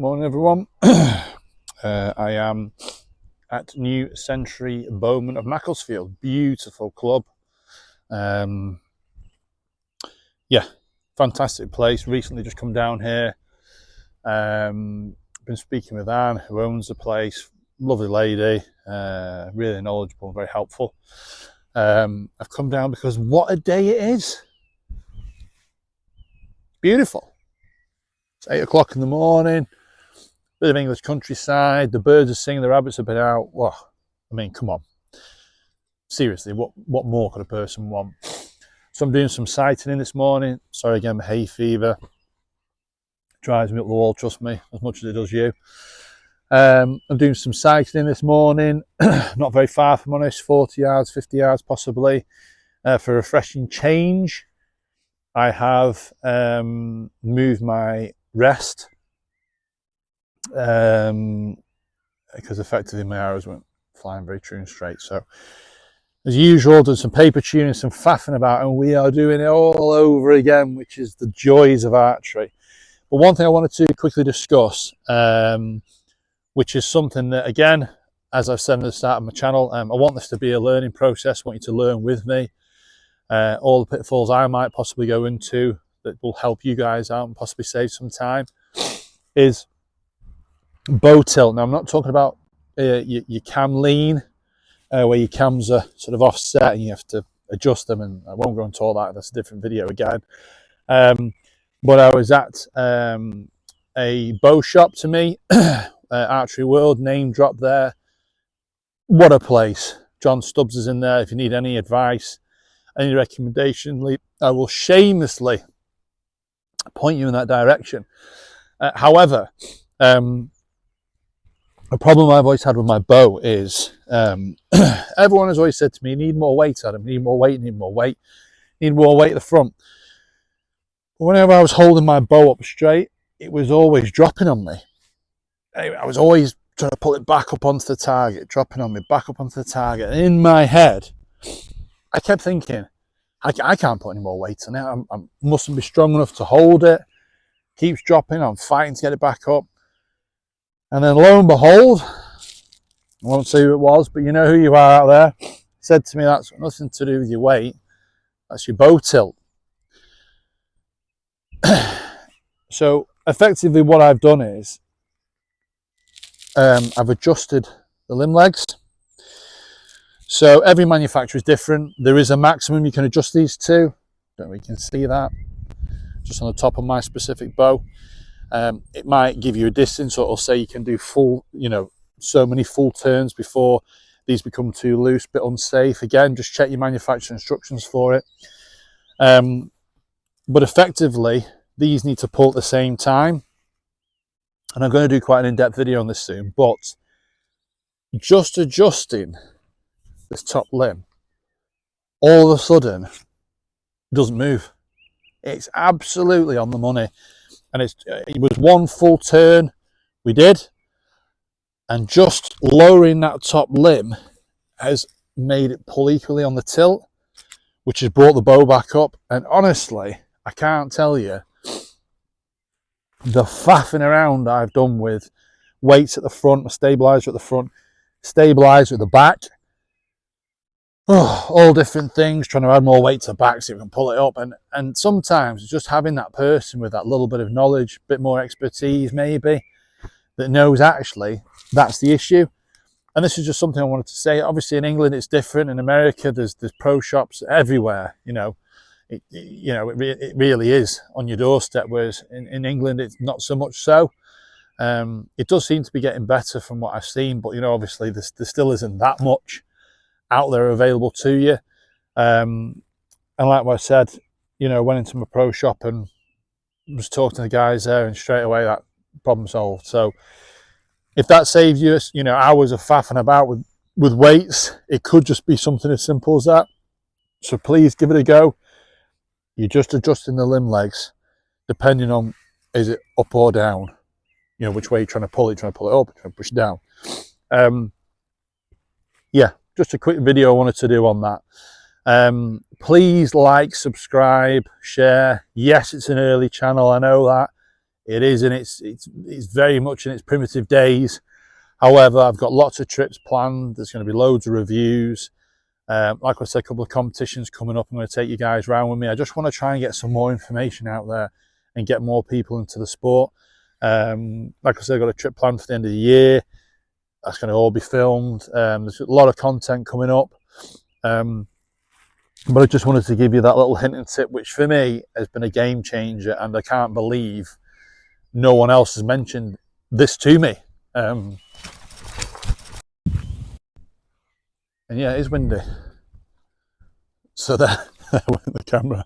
Morning everyone. I am at New Century Bowman of Macclesfield. Beautiful club. Yeah, fantastic place. Recently just come down here. Been speaking with Anne, who owns the place. Lovely lady, really knowledgeable, very helpful. I've come down because what a day it is. Beautiful. It's 8 o'clock in the morning. Bit of English countryside, the birds are singing, the rabbits have been out. Well, I mean, come on. Seriously, what more could a person want? So I'm doing some sighting in this morning. Sorry again, my hay fever. Drives me up the wall, trust me, as much as it does you. I'm doing some sighting in this morning. Not very far, if I'm honest, 40 yards, 50 yards possibly. For a refreshing change, I have moved my rest. Because effectively my arrows went flying very true and straight. So as usual, done some paper tuning, some faffing about, and we are doing it all over again, which is the joys of archery. But one thing I wanted to quickly discuss, which is something that, again, as I've said at the start of my channel, I want this to be a learning process. I want you to learn with me. All the pitfalls I might possibly go into that will help you guys out and possibly save some time is bow tilt. Now, I'm not talking about your cam lean, where your cams are sort of offset and you have to adjust them, and I won't go into all that. That's a different video again. But I was at a bow shop to me, Archery World, name drop there. What a place. John Stubbs is in there. If you need any advice, any recommendation, I will shamelessly point you in that direction. However, a problem I've always had with my bow is everyone has always said to me, you need more weight, Adam, you need more weight, you need more weight, you need more weight at the front. But whenever I was holding my bow up straight, it was always dropping on me. Anyway, I was always trying to pull it back up onto the target, dropping on me, back up onto the target. And in my head, I kept thinking, I can't put any more weight on it. I mustn't be strong enough to hold it. Keeps dropping, I'm fighting to get it back up. And then lo and behold, I won't say who it was, but you know who you are out there, said to me, that's got nothing to do with your weight, that's your bow tilt. So effectively what I've done is, I've adjusted the limb legs. So every manufacturer is different. There is a maximum you can adjust these to. Don't know if you can see that, just on the top of my specific bow. It might give you a distance, or it'll say you can do full, so many full turns before these become too loose, bit unsafe. Again, just check your manufacturer instructions for it. But effectively, these need to pull at the same time. And I'm going to do quite an in-depth video on this soon, but just adjusting this top limb, all of a sudden, it doesn't move. It's absolutely on the money. And it was one full turn we did, and just lowering that top limb has made it pull equally on the tilt, which has brought the bow back up. And honestly, I can't tell you the faffing around I've done with weights at the front, my stabilizer at the front, stabilizer at the back. Oh, all different things, trying to add more weight to the back so you can pull it up. And sometimes just having that person with that little bit of knowledge, a bit more expertise maybe, that knows actually that's the issue. And this is just something I wanted to say. Obviously in England it's different. In America there's pro shops everywhere, it really is on your doorstep, whereas in England it's not so much so. It does seem to be getting better from what I've seen, but obviously there still isn't that much out there available to you. And like what I said, went into my pro shop and was talking to the guys there, and straight away that problem solved. So if that saves you, hours of faffing about with weights, it could just be something as simple as that. So please give it a go. You're just adjusting the limb legs, depending on, is it up or down? Which way you're trying to pull it, trying to pull it up, trying to push it down. Yeah, just a quick video I wanted to do on that. Please like, subscribe, share. Yes, it's an early channel, I know that. It is in it's very much in its primitive days. However, I've got lots of trips planned. There's going to be loads of reviews. Like I said, a couple of competitions coming up. I'm going to take you guys around with me. I just want to try and get some more information out there and get more people into the sport. Like I said, I've got a trip planned for the end of the year. That's going to all be filmed. There's a lot of content coming up. But I just wanted to give you that little hint and tip, which for me has been a game changer, and I can't believe no one else has mentioned this to me. And yeah, it is windy. So there went the camera.